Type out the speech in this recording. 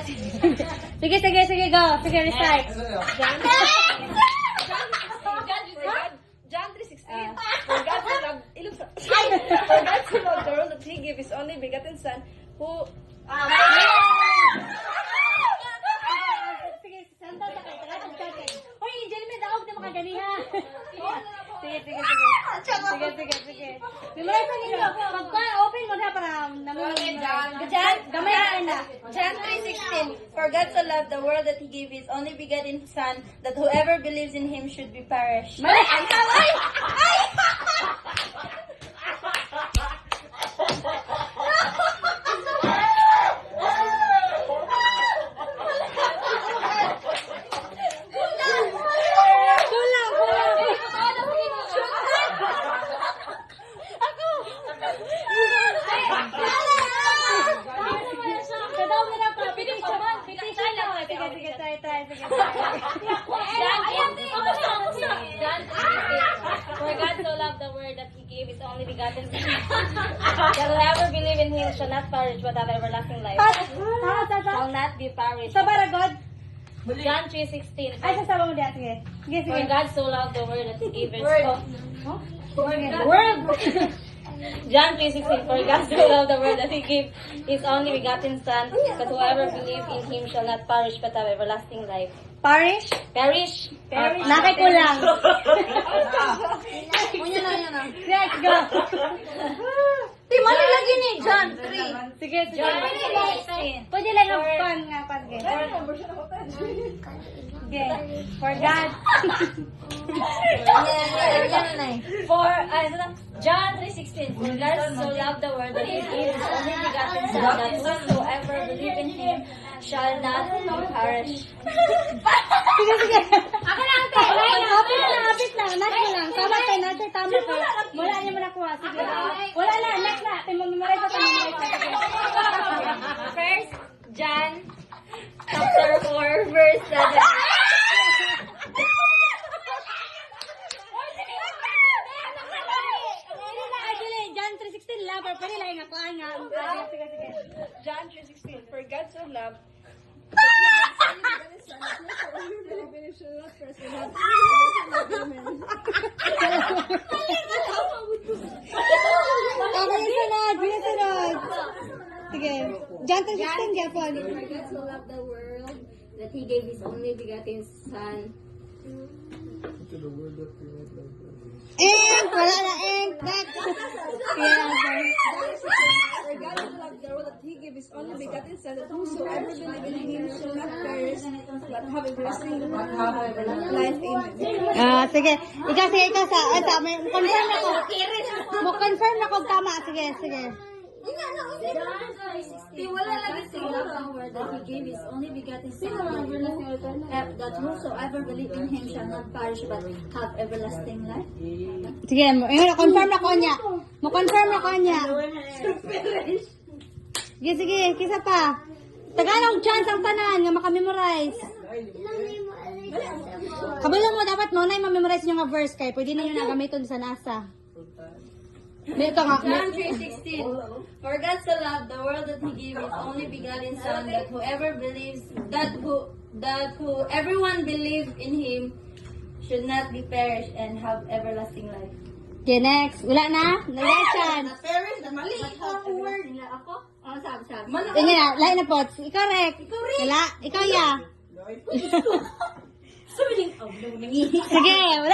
Sige. Sige, go. Sige, recite. John 3:16. For God so loved for God so loved the world that He gave His only begotten Son, who Sige, santa sa kay taga. Hoy, Jeremy, daog na makaganiha. Sige. Memorize na ninyo. Open mo na para John, gamay na. John 3:16. For God so loved the world that He gave His only begotten Son, that whoever believes in Him should be perished. Mali! For God so loved the world that He gave His only begotten Son, that whoever believes in Him shall not perish but have everlasting life. Shall not be perished. Sa baragod? John 3:16. Ay, sasawa mo diyan. Sige. For God so loved the world that He gave His Word. John 3:16. For God so loved the world that He gave His only begotten Son, that whoever believes in Him shall not perish but have everlasting life. Parish? Perish. Nakay ko lang. Let's go. Di mali lagi ni John 3. Sige. John 3:16. Pwede lang ang pan nga pan. Okay. For God. John 3:16. For God so loved the world that He gave His only begotten Son, that whosoever believes in Him shall not perish. Sige. Ako lang, ate. Apit na. Anak mo lang. Tama tayo natin. Tama ka. Wala niya mo nakuha. Sige. Wala na. Anak na. Ate, mamimarize ka. First John chapter 4 verse 7. John 3:16 lang. Pero pwede lang yung nakuha nga. Sige. John 3:16. For God so loved Okay, sunod. Sige. John 3:16, Japon. For God so loved the world that He gave His only begotten Son. Ink! Wala na ink! Next! Yeah, For God so loved the world that He gave His only begotten Son, that whosoever believes in Him shall not perish but have everlasting life. Amen. sige. Ikaw sa may confirm ako. Mo confirm ako tama. Sige. Wala lagi sila ang word that He gave His only begotten Son, that whosoever believes in Him shall not perish but have everlasting life. Sige, confirm ako niya. Mo confirm ako niya. Sige, kisa pa. Tagalog chance ang tanan nga makamemorize. Kabalo mo dapat mo na ma-memorize niyo nga verse kay pwede na niyo na gamiton sa NASA. John 3:16. For God so loved the world that He gave His only begotten Son, that whoever believes everyone believes in Him should not be perished and have everlasting life. Okay, next. Wala na? Nag-chance. Perish na mali ang word nila ako. Ano sabi? Tingnan na, lain na po. Correct. Wala. Ikaw ya. Sige, wala.